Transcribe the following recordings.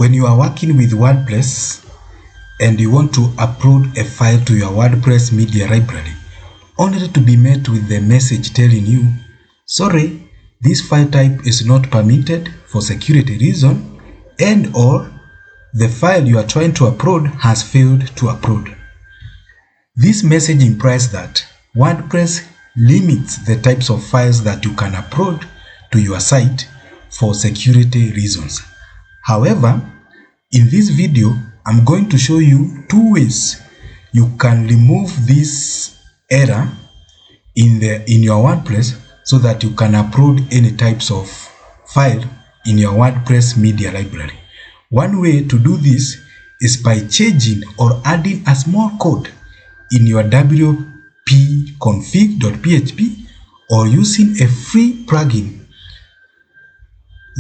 when you are working with WordPress and you want to upload a file to your WordPress media library, only to be met with the message telling you, sorry, this file type is not permitted for security reason, and or the file you are trying to upload has failed to upload. This message implies that WordPress limits the types of files that you can upload to your site for security reasons. However, in this video, I'm going to show you two ways you can remove this error in your WordPress so that you can upload any types of file in your WordPress media library. One way to do this is by changing or adding a small code in your wp-config.php or using a free plugin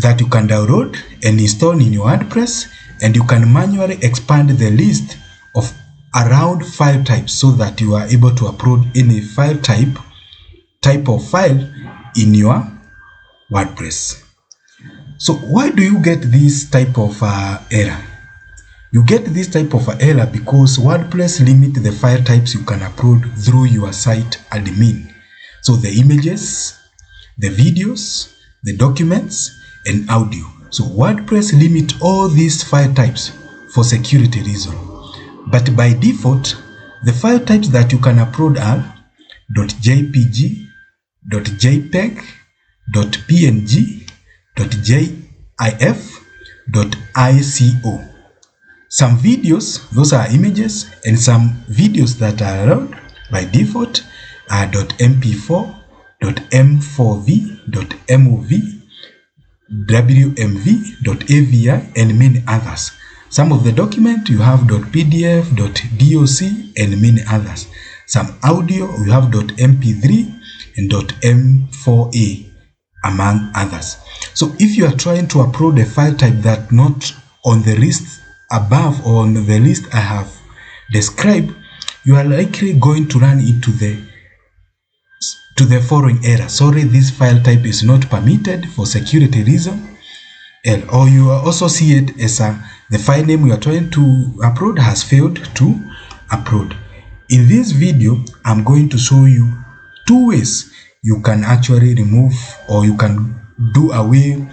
that you can download and install in your WordPress, and you can manually expand the list of around file types so that you are able to upload any file type of file in your WordPress. So why do you get this type of error? You get this type of error because WordPress limits the file types you can upload through your site admin. So the images, the videos, the documents, and audio. So WordPress limits all these file types for security reasons. But by default, the file types that you can upload are .jpg, .jpeg, .png, .gif, .ico. Some videos, those are images, and some videos that are allowed by default are .mp4, .m4v, .mov, WMV, .avi, and many others. Some of the document you have .pdf, .doc, and many others. Some audio you have .mp3 and .m4a, among others. So if you are trying to upload a file type that not on the list above or on the list I have described, you are likely going to run into the following error. Sorry, this file type is not permitted for security reason. Or you also see it as the file name you are trying to upload has failed to upload. In this video, I'm going to show you two ways you can actually remove or you can do away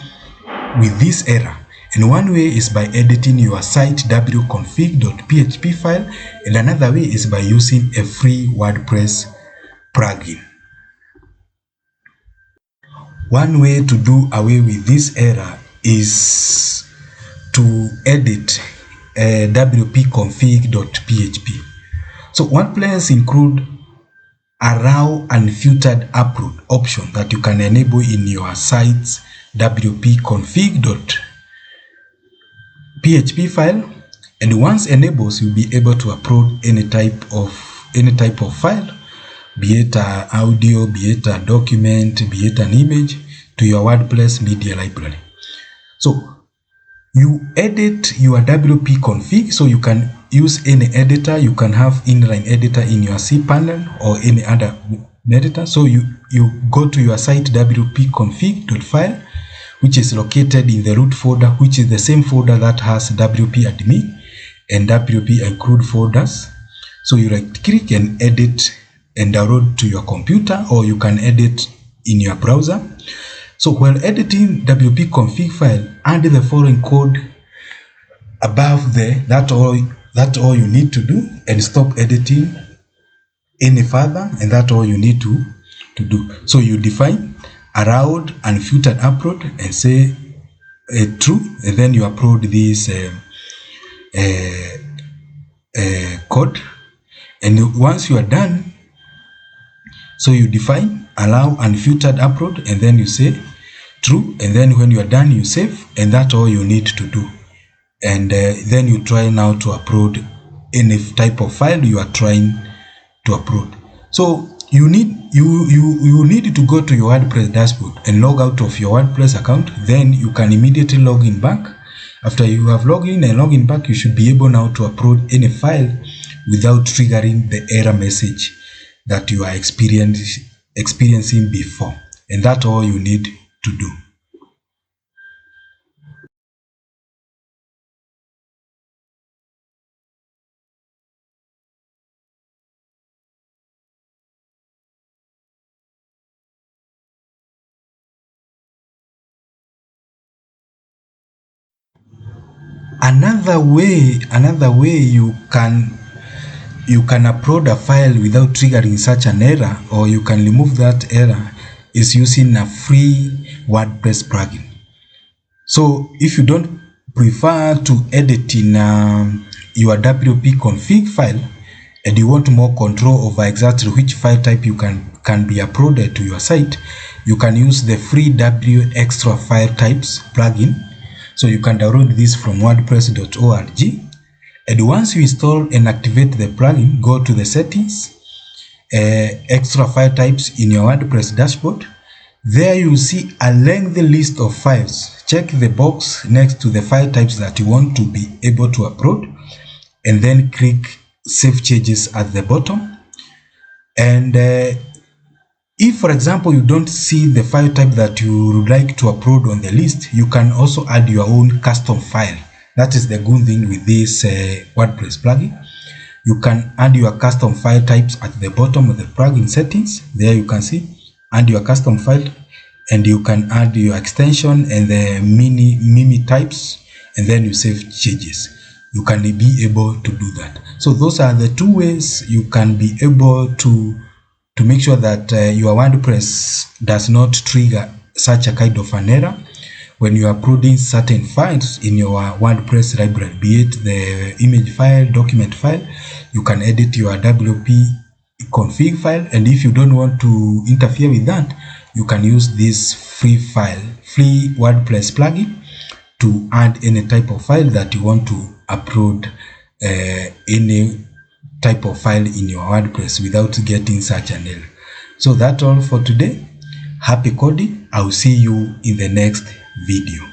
with this error. And one way is by editing your site wconfig.php file, and another way is by using a free WordPress plugin. One way to do away with this error is to edit wp-config.php. So WordPress include a raw unfiltered upload option that you can enable in your site's wp-config.php file, and once enabled, you'll be able to upload any type of file, be it an audio, be it a document, be it an image, to your WordPress media library. So you edit your wp-config, so you can use any editor. You can have inline editor in your cPanel or any other editor. So you go to your site wp-config.file, which is located in the root folder, which is the same folder that has wp admin and wp include folders. So you right click and edit and download to your computer, or you can edit in your browser. So while editing wp-config file, add the following code above there. That's all you need to do, and stop editing any further, and that's all you need to do. So you define allowed unfiltered upload and say true, and then you upload this code, and once you are done, so you define allow unfiltered upload and then you say true, and then when you are done you save, and that's all you need to do. And then you try now to upload any type of file you are trying to upload. So you need to go to your WordPress dashboard and log out of your WordPress account. Then you can immediately log in back. After you have logged in and log in back, you should be able now to upload any file without triggering the error message that you are experiencing before. And that's all you need to do. Another way you can upload a file without triggering such an error, or you can remove that error, is using a free WordPress plugin. So if you don't prefer to edit in your WP config file, and you want more control over exactly which file type you can be uploaded to your site, you can use the free W extra file types plugin. So you can download this from wordpress.org. And once you install and activate the plugin, go to the settings, extra file types in your WordPress dashboard. There you will see a lengthy list of files. Check the box next to the file types that you want to be able to upload, and then click Save Changes at the bottom. And if, for example, you don't see the file type that you would like to upload on the list, you can also add your own custom file. That is the good thing with this WordPress plugin. You can add your custom file types at the bottom of the plugin settings. There you can see, add your custom file, and you can add your extension and the mini types, and then you save changes. You can be able to do that. So those are the two ways you can be able to make sure that your WordPress does not trigger such a kind of an error when you are uploading certain files in your WordPress library, be it the image file, document file. You can edit your WP config file, and if you don't want to interfere with that, you can use this free WordPress plugin to add any type of file that you want to upload, any type of file in your WordPress without getting such an error. So that's all for today. Happy coding. I will see you in the next video.